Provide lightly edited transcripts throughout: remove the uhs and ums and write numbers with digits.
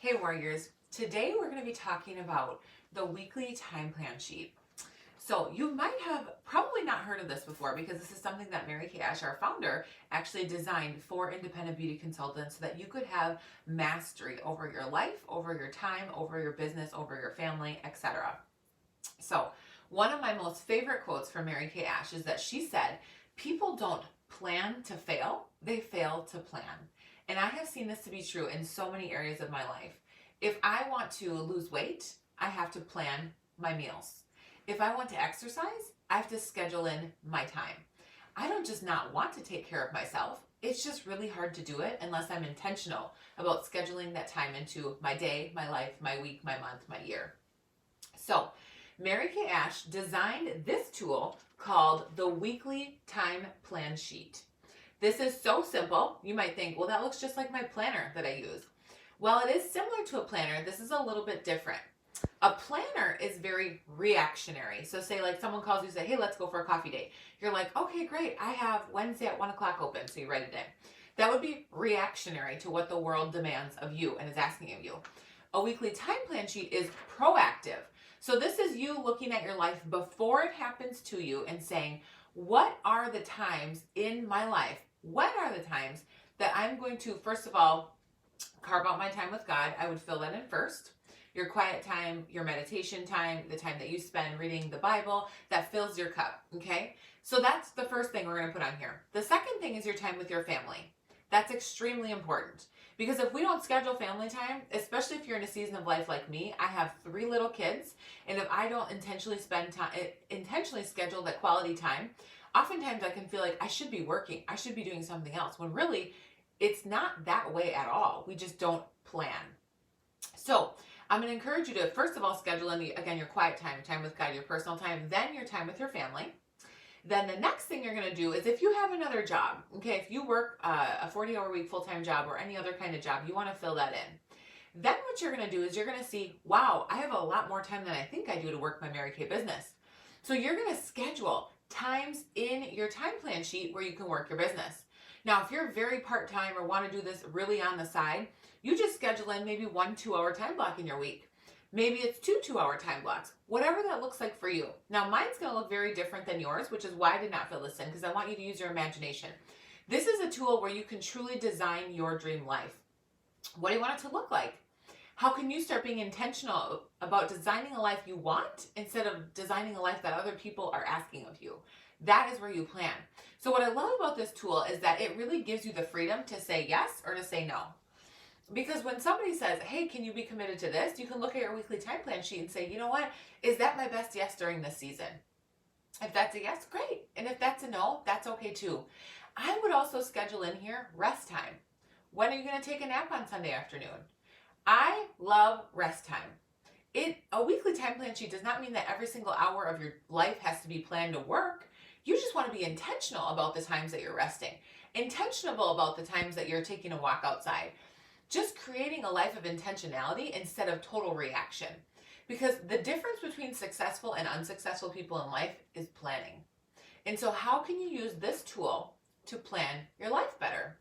Hey Warriors, today we're going to be talking about the weekly time plan sheet. So you might have probably not heard of this before because this is something that Mary Kay Ash, our founder, actually designed for independent beauty consultants so that you could have mastery over your life, over your time, over your business, over your family, etc. So one of my most favorite quotes from Mary Kay Ash is that she said, people don't plan to fail, they fail to plan. And I have seen this to be true in so many areas of my life. If I want to lose weight, I have to plan my meals. If I want to exercise, I have to schedule in my time. I don't just not want to take care of myself. It's just really hard to do it unless I'm intentional about scheduling that time into my day, my life, my week, my month, my year. So Mary Kay Ash designed this tool called the Weekly Time Plan Sheet. This is so simple. You might think, well, that looks just like my planner that I use. While it is similar to a planner, this is a little bit different. A planner is very reactionary. So say like someone calls you and say, hey, let's go for a coffee date. You're like, okay, great. I have Wednesday at 1 o'clock open. So you write it in. That would be reactionary to what the world demands of you and is asking of you. A weekly time plan sheet is proactive. So this is you looking at your life before it happens to you and saying, what are the times in my life? When are the times that I'm going to, first of all, carve out my time with God? I would fill that in first. Your quiet time, your meditation time, the time that you spend reading the Bible, that fills your cup, okay? So that's the first thing we're going to put on here. The second thing is your time with your family. That's extremely important because if we don't schedule family time, especially if you're in a season of life like me, I have 3 little kids, and if I don't intentionally schedule that quality time, oftentimes I can feel like I should be working, I should be doing something else, when really it's not that way at all. We just don't plan. So I'm going to encourage you to, first of all, schedule in, again, your quiet time, time with God, your personal time, then your time with your family. Then the next thing you're going to do is if you have another job, okay, if you work a 40-hour week full-time job or any other kind of job, you want to fill that in. Then what you're going to do is you're going to see, wow, I have a lot more time than I think I do to work my Mary Kay business. So you're going to schedule times in your time plan sheet where you can work your business. Now, if you're very part-time or want to do this really on the side, you just schedule in maybe 1 2-hour time block in your week. Maybe it's 2 2-hour time blocks, whatever that looks like for you. Now, mine's going to look very different than yours, which is why I did not fill this in, because I want you to use your imagination. This is a tool where you can truly design your dream life. What do you want it to look like? How can you start being intentional about designing a life you want instead of designing a life that other people are asking of you? That is where you plan. So what I love about this tool is that it really gives you the freedom to say yes or to say no. Because when somebody says, hey, can you be committed to this? You can look at your weekly time plan sheet and say, you know what? Is that my best yes during this season? If that's a yes, great. And if that's a no, that's okay too. I would also schedule in here rest time. When are you going to take a nap on Sunday afternoon? I love rest time. A weekly time plan sheet does not mean that every single hour of your life has to be planned to work. You just want to be intentional about the times that you're resting. Intentional about the times that you're taking a walk outside. Just creating a life of intentionality instead of total reaction. Because the difference between successful and unsuccessful people in life is planning. And so how can you use this tool to plan your life better?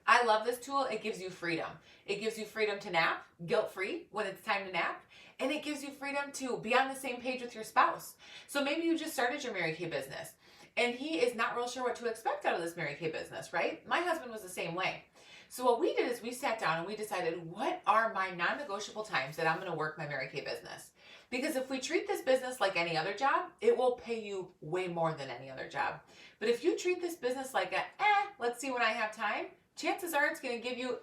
I love this tool. It gives you freedom. It gives you freedom to nap, guilt-free when it's time to nap. And it gives you freedom to be on the same page with your spouse. So maybe you just started your Mary Kay business and he is not real sure what to expect out of this Mary Kay business, right? My husband was the same way. So what we did is we sat down and we decided, what are my non-negotiable times that I'm going to work my Mary Kay business? Because if we treat this business like any other job, it will pay you way more than any other job. But if you treat this business like let's see when I have time, chances are it's going to give you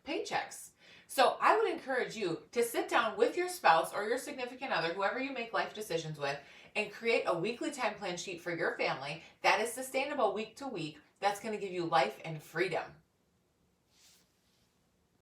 paychecks. So I would encourage you to sit down with your spouse or your significant other, whoever you make life decisions with, and create a weekly time plan sheet for your family that is sustainable week to week. That's going to give you life and freedom.